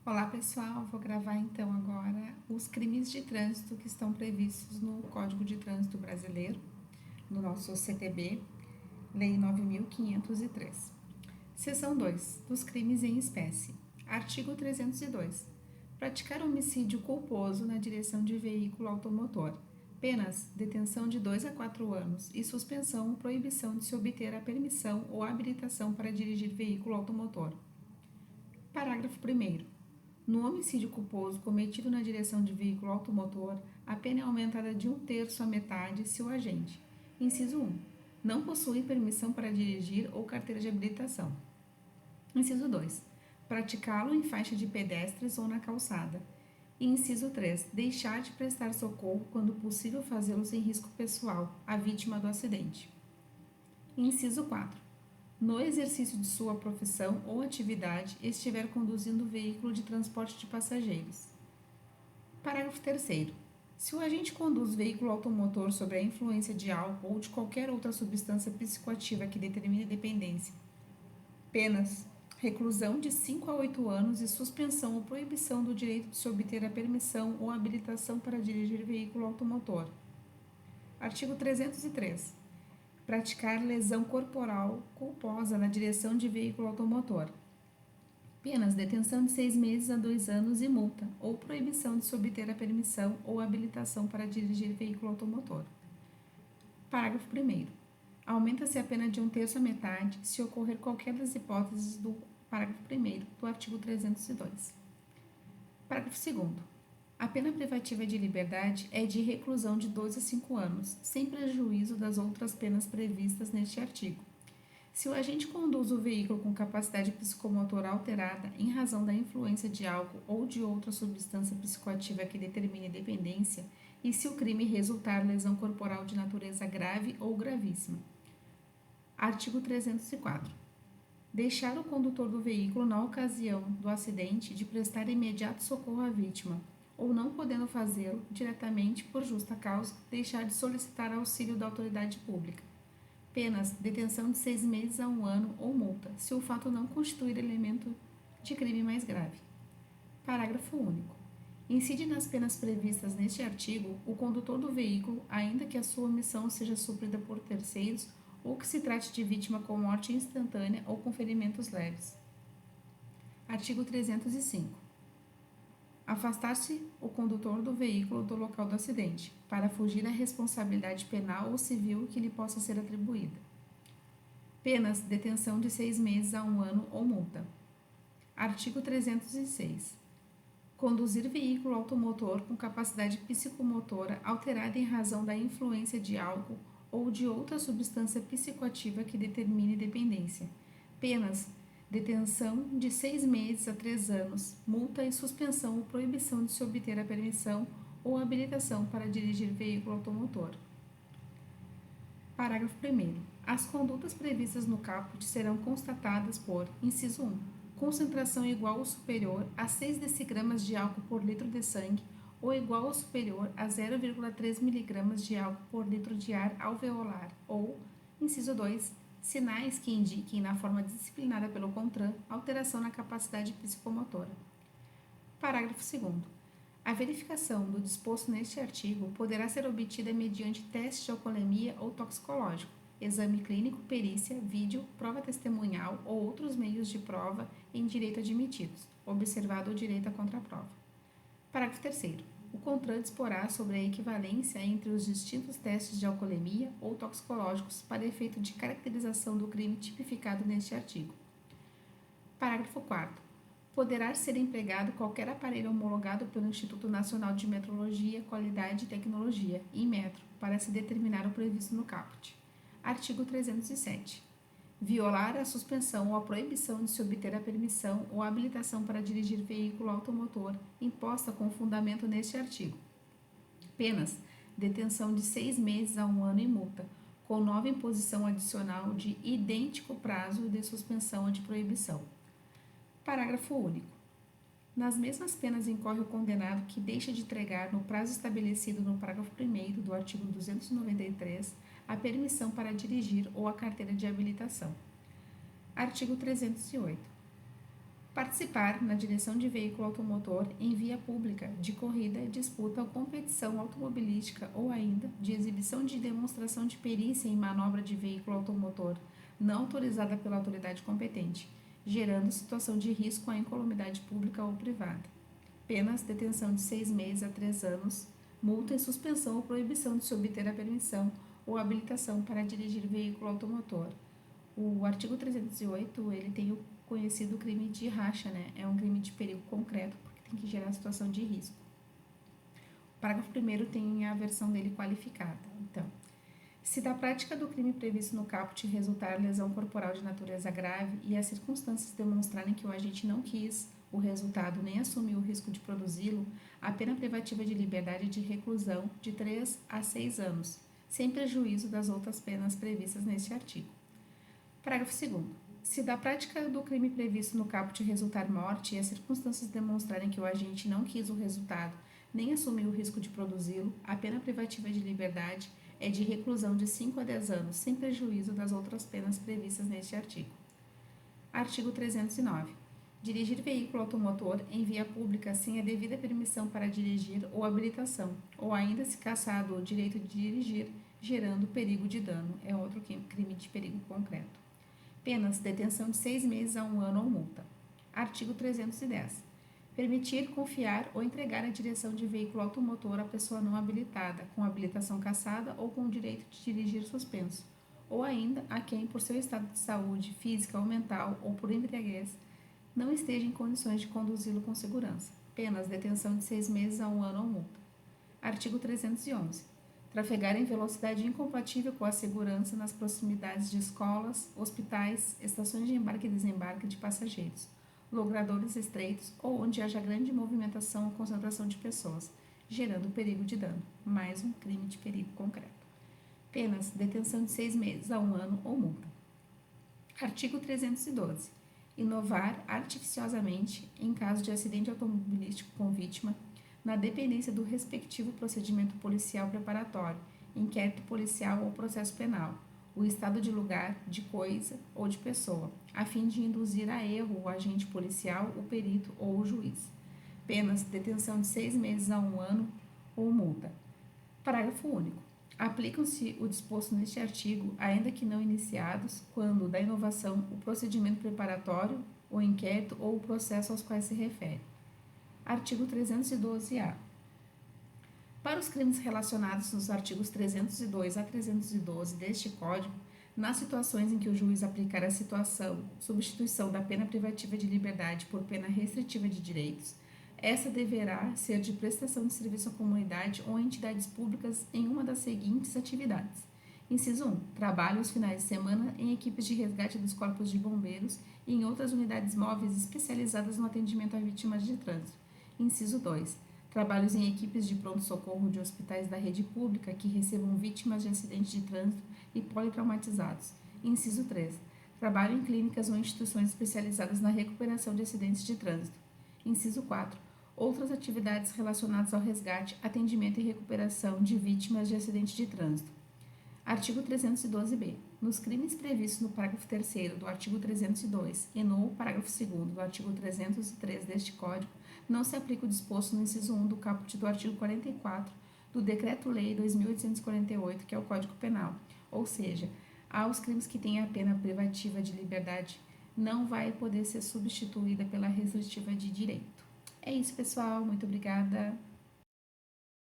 Olá pessoal, vou gravar então agora os crimes de trânsito que estão previstos no Código de Trânsito Brasileiro, no nosso CTB, Lei 9.503. Seção 2, dos crimes em espécie. Artigo 302. Praticar homicídio culposo na direção de veículo automotor. Penas: detenção de 2 a 4 anos e suspensão ou proibição de se obter a permissão ou habilitação para dirigir veículo automotor. Parágrafo 1º. No homicídio culposo cometido na direção de veículo automotor, a pena é aumentada de 1/3 à metade se o agente: inciso 1. Não possuir permissão para dirigir ou carteira de habilitação. Inciso 2. Praticá-lo em faixa de pedestres ou na calçada. E inciso 3. Deixar de prestar socorro quando possível fazê-lo sem risco pessoal à vítima do acidente. Inciso 4. No exercício de sua profissão ou atividade, estiver conduzindo veículo de transporte de passageiros. Parágrafo 3º. Se o agente conduz veículo automotor sob a influência de álcool ou de qualquer outra substância psicoativa que determine dependência, penas: reclusão de 5 a 8 anos e suspensão ou proibição do direito de se obter a permissão ou habilitação para dirigir veículo automotor. Artigo 303. Praticar lesão corporal culposa na direção de veículo automotor. Penas: detenção de 6 meses a 2 anos e multa, ou proibição de se obter a permissão ou habilitação para dirigir veículo automotor. Parágrafo 1º. Aumenta-se a pena de 1/3 à metade se ocorrer qualquer das hipóteses do parágrafo 1º do artigo 302. Parágrafo 2º. A pena privativa de liberdade é de reclusão de 2 a 5 anos, sem prejuízo das outras penas previstas neste artigo. Se o agente conduz o veículo com capacidade psicomotora alterada em razão da influência de álcool ou de outra substância psicoativa que determine dependência, e se o crime resultar lesão corporal de natureza grave ou gravíssima. Artigo 304. Deixar o condutor do veículo, na ocasião do acidente, de prestar imediato socorro à vítima, ou não podendo fazê-lo diretamente por justa causa, deixar de solicitar auxílio da autoridade pública. Penas: detenção de 6 meses a 1 ano ou multa, se o fato não constituir elemento de crime mais grave. Parágrafo único. Incide nas penas previstas neste artigo o condutor do veículo, ainda que a sua omissão seja suprida por terceiros ou que se trate de vítima com morte instantânea ou com ferimentos leves. Artigo 305. Afastar-se o condutor do veículo do local do acidente, para fugir à responsabilidade penal ou civil que lhe possa ser atribuída. Penas: detenção de 6 meses a 1 ano ou multa. Artigo 306. Conduzir veículo automotor com capacidade psicomotora alterada em razão da influência de álcool ou de outra substância psicoativa que determine dependência. Penas: detenção de 6 meses a 3 anos, multa e suspensão ou proibição de se obter a permissão ou habilitação para dirigir veículo automotor. Parágrafo 1º. As condutas previstas no caput serão constatadas por: inciso 1. Concentração igual ou superior a 6 decigramas de álcool por litro de sangue ou igual ou superior a 0,3 mg de álcool por litro de ar alveolar ou, inciso 2, sinais que indiquem, na forma disciplinada pelo CONTRAN, alteração na capacidade psicomotora. Parágrafo 2º. A verificação do disposto neste artigo poderá ser obtida mediante teste de alcoolemia ou toxicológico, exame clínico, perícia, vídeo, prova testemunhal ou outros meios de prova em direito admitidos, observado o direito à contraprova. Parágrafo 3º. O CONTRAN disporá sobre a equivalência entre os distintos testes de alcoolemia ou toxicológicos para efeito de caracterização do crime tipificado neste artigo. Parágrafo 4º. Poderá ser empregado qualquer aparelho homologado pelo Instituto Nacional de Metrologia, Qualidade e Tecnologia, INMETRO, para se determinar o previsto no caput. Artigo 307. Violar a suspensão ou a proibição de se obter a permissão ou a habilitação para dirigir veículo automotor imposta com fundamento neste artigo. Penas: detenção de 6 meses a 1 ano e multa, com nova imposição adicional de idêntico prazo de suspensão ou de proibição. Parágrafo único. Nas mesmas penas incorre o condenado que deixa de entregar, no prazo estabelecido no parágrafo 1º do artigo 293, a permissão para dirigir ou a carteira de habilitação. Artigo 308. Participar na direção de veículo automotor em via pública, de corrida, disputa ou competição automobilística ou ainda de exibição de demonstração de perícia em manobra de veículo automotor não autorizada pela autoridade competente, gerando situação de risco à incolumidade pública ou privada. Penas: detenção de 6 meses a 3 anos, multa e suspensão ou proibição de se obter a permissão ou habilitação para dirigir veículo automotor. O artigo 308, ele tem o conhecido crime de racha, né? É um crime de perigo concreto, porque tem que gerar situação de risco. O parágrafo 1º tem a versão dele qualificada. Então, se da prática do crime previsto no caput resultar lesão corporal de natureza grave e as circunstâncias demonstrarem que o agente não quis o resultado nem assumiu o risco de produzi-lo, a pena privativa de liberdade é de reclusão de 3 a 6 anos, sem prejuízo das outras penas previstas neste artigo. Parágrafo 2º. Se da prática do crime previsto no caput resultar morte e as circunstâncias demonstrarem que o agente não quis o resultado nem assumiu o risco de produzi-lo, a pena privativa de liberdade é de reclusão de 5 a 10 anos, sem prejuízo das outras penas previstas neste artigo. Artigo 309. Dirigir veículo automotor em via pública sem a devida permissão para dirigir ou habilitação, ou ainda se cassado o direito de dirigir, gerando perigo de dano, é outro crime de perigo concreto. Penas: detenção de 6 meses a 1 ano ou multa. Artigo 310. Permitir, confiar ou entregar a direção de veículo automotor à pessoa não habilitada, com habilitação cassada ou com o direito de dirigir suspenso, ou ainda a quem, por seu estado de saúde física ou mental ou por embriaguez, não esteja em condições de conduzi-lo com segurança. Penas: detenção de 6 meses a 1 ano ou multa. Artigo 311. Trafegar em velocidade incompatível com a segurança nas proximidades de escolas, hospitais, estações de embarque e desembarque de passageiros, logradouros estreitos ou onde haja grande movimentação ou concentração de pessoas, gerando perigo de dano. Mais um crime de perigo concreto. Penas: detenção de 6 meses a 1 ano ou multa. Artigo 312. Inovar artificiosamente, em caso de acidente automobilístico com vítima, na dependência do respectivo procedimento policial preparatório, inquérito policial ou processo penal, o estado de lugar, de coisa ou de pessoa, a fim de induzir a erro o agente policial, o perito ou o juiz. Penas: detenção de 6 meses a 1 ano ou multa. Parágrafo único. Aplicam-se o disposto neste artigo, ainda que não iniciados, quando da inovação, o procedimento preparatório, o inquérito ou o processo aos quais se refere. Artigo 312-A. Para os crimes relacionados nos artigos 302 a 312 deste Código, nas situações em que o juiz aplicar a substituição da pena privativa de liberdade por pena restritiva de direitos, essa deverá ser de prestação de serviço à comunidade ou a entidades públicas em uma das seguintes atividades. Inciso 1. Trabalho aos finais de semana em equipes de resgate dos corpos de bombeiros e em outras unidades móveis especializadas no atendimento a vítimas de trânsito. Inciso 2. Trabalhos em equipes de pronto-socorro de hospitais da rede pública que recebam vítimas de acidentes de trânsito e politraumatizados. Inciso 3. Trabalho em clínicas ou instituições especializadas na recuperação de acidentes de trânsito. Inciso 4. Outras atividades relacionadas ao resgate, atendimento e recuperação de vítimas de acidentes de trânsito. Artigo 312-B. Nos crimes previstos no parágrafo 3º do artigo 302 e no parágrafo 2º do artigo 303 deste Código, não se aplica o disposto no inciso 1 do caput do artigo 44 do Decreto-Lei 2.848, que é o Código Penal, ou seja, aos crimes que têm a pena privativa de liberdade não vai poder ser substituída pela restritiva de direito. É isso, pessoal. Muito obrigada.